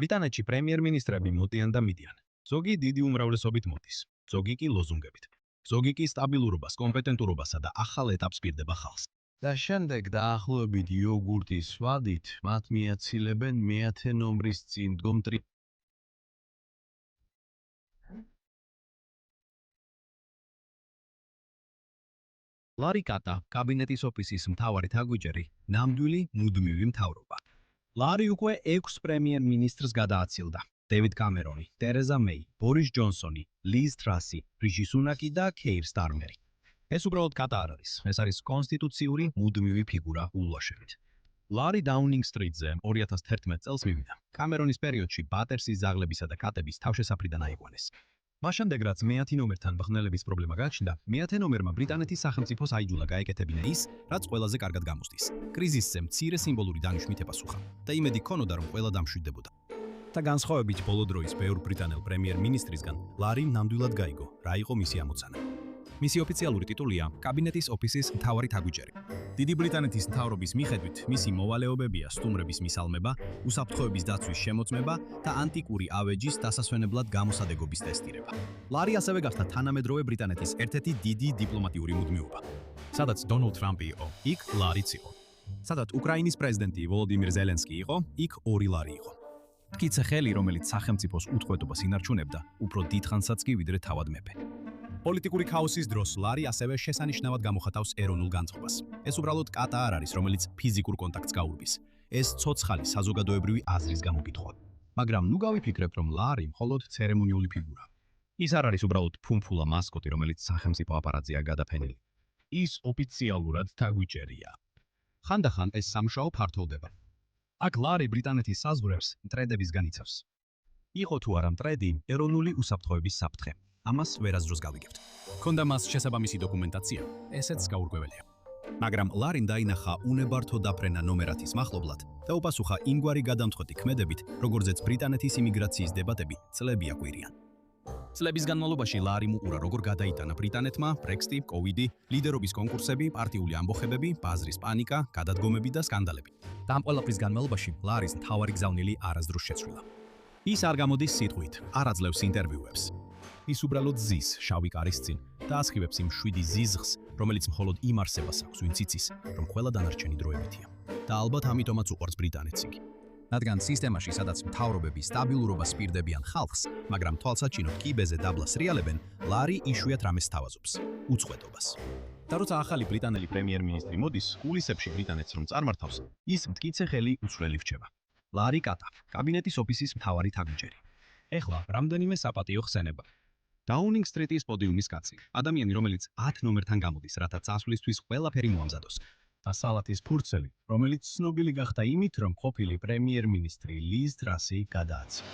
ბრიტანეთში პრემიერ-მინისტრები მოდიან და მიდიან. ზოგი დიდი უმრავლესობით მოდის, ზოგი კი ლოზუნგებით. ზოგი კი სტაბილურობას, კომპეტენტურობასა და ახალ ეტაპს პირდება ხალხს. და შემდეგ დაახლოებით იოგურტის ვადით მათ მიაცილებენ მეათე ნომრის წინ დგომ ლარი კატა, კაბინეტის ოფისის მთავარი თაგვიჯერი, ნამდვილი მუდმივი მთავრობა. ლარი უკვე 6 პრემიერ-მინისტრს გადააცილდა. დევიდ კამერონი, ტერეზა მეი, ბორის ჯონსონი, ლიz ტრასი, რიში სუნაკი და ქეირ სტარმერი. ეს უბრალოდ კატა არ არის, ეს არის კონსტიტუციური მუდმივი ფიგურა ულვაშებით. ლარი დაუნინგ სტრიტზე 2011 წელს მივიდა. კამერონის პერიოდში ბატერსის ზაღლებისა და კატების თავშესაფრიდან აიყვანეს. მაშამდე რაც მეათი ნომერთან ბხნელების პრობლემა გაჩნდა, მეათე ნომერმა ბრიტანეთის სახელმწიფოს აიჯულა გაეკეთებინა ის, რაც ყველაზე კარგად გამოსდის. კრიზისზე მცირე სიმბოლური დანიშვნით ეპასუხა და იმედი ჰქონოდა, რომ ყველა დამშვიდდებოდა. და განსხვავებით ბოლო დროის ბევრ ბრიტანელ პრემიერ-მინისტრისგან, ლარიმ ნამდვილად გაიგო, რა იყო მისი ამოცანა. მისი ოფიციალური ტიტულია კაბინეტის ოფისის მთავარი თაგვიჯერი. დიდი ბრიტანეთის მთავრობის მიხედვით, მისი მოვალეობებია სტუმრების მისალმება, უსაფრთხოების დაცვის შემოწმება და ანტიკური ავეჯის დასასვენებლად გამოსადეგობის ტესტირება. ლარი ასევე გახდა თანამედროვე ბრიტანეთის ერთ-ერთი დიდი დიპლომატიური მუდმივობა. სადაც დონალდ ტრამპი იყო, იქ ლარიც იყო. სადაც უკრაინის პრეზიდენტი ვოლოდიმირ ზელენსკი იყო, იქ ორი ლარი იყო. მტკიცე ხელი, რომელიც სახელმწიფოს უთხოვებას ინარჩუნებდა, უფრო დიდხანსაც კი ვიდრე თავად მეფე. პოლიტიკური ქაოსის დროს ლარი ასევე შესანიშნავად გამოხატავს ეროვნულ განწყობას. ეს უბრალოდ კატა არ არის, რომელიც ფიზიკურ კონტაქტს გაურბის. ეს ცოცხალი საზოგადოებრივი აზრის გამოკითხვა. მაგრამ ნუ გავიფიქრებთ, რომ ლარი მხოლოდ ცერემონიული ფიგურაა. ის არ არის უბრალოდ ფუმფულა მასკოტი, რომელიც სახელმწიფო აპარატზეა გადაფენილი. ის ოფიციალურად თაგვიჯერია. ხანდახან ეს სამშაო ფართოვდება. აქ ლარი ბრიტანეთის საზღვრებს მტრედებისგან იცავს. იყო თუ არა მტრედი, ეროვნული უსაფრთხოების საფრთხე. ამას ვერასდროს გავიგებთ. ქონდა მას შესაბამისი დოკუმენტაცია, ესეც გაურკვეველია. მაგრამ ლარიმ დაინახა უნებართო დაფრენა ნომერათის მახლობლად და უპასუხა იმგვარი გადამწყვეტი ქმედებით, როგორზეც ბრიტანეთის იმიგრაციის დებატები წლები აკვირიან. წლების განმავლობაში ლარიმ უყურა, როგორ გადაიტანა ბრიტანეთმა ბრექსიტი, კოვიდი, ლიდერობის კონკურსები, პარტიული ამბოხებები, ბაზრის პანიკა, გადადგომები და სკანდალები. და ამ ყველაფრის განმავლობაში ლარის მთავარი გზავნილი არასდროს შეცვლილა. ის არ გამოდის სიტყვით, არ აძლევს ინტერვიუებს. ის უბრალოდ ზის შავი კარის წინ და ასხივებს იმ 7 ზიზღს, რომელიც მხოლოდ იმ არსებას აქვს, ვინც იცის, რომ ყველა დანარჩენი დროებითია. და ალბათ ამიტომაც უყვარს ბრიტანეთს იგი. რადგან სისტემაში, სადაც მთავრობები სტაბილურობას პირდებიან ხალხს, მაგრამ თვალსაჩინოდ კიბეზე დაბლას რეალებენ, ლარი იშვიათ რამეს თავაზობს, უწყვეტობას. და როცა ახალი ბრიტანელი პრემიერ-მინისტრი მოდის, კულისებში ბრიტანეთს რომ წარმართავს, ის მტკიცე ხელი უცვლელი რჩება. ლარი კატა, კაბინეტის ოფისის მთავარი თაგვიჯერი. ეხლა რამდენიმე საპატიო ხსენება. დაუნინგ სტრიტის პოდიუმის კაცი, ადამიანი, რომელიც 10 ნომერთან გამოდის, რათა წასვლისთვის ყველაფერი მოამზადოს. და სალათის ფურცელი, რომელიც ცნობილი გახდა იმით, რომ ყოფილი პრემიერ-მინისტრი ლიz ტრასი გადააცვა.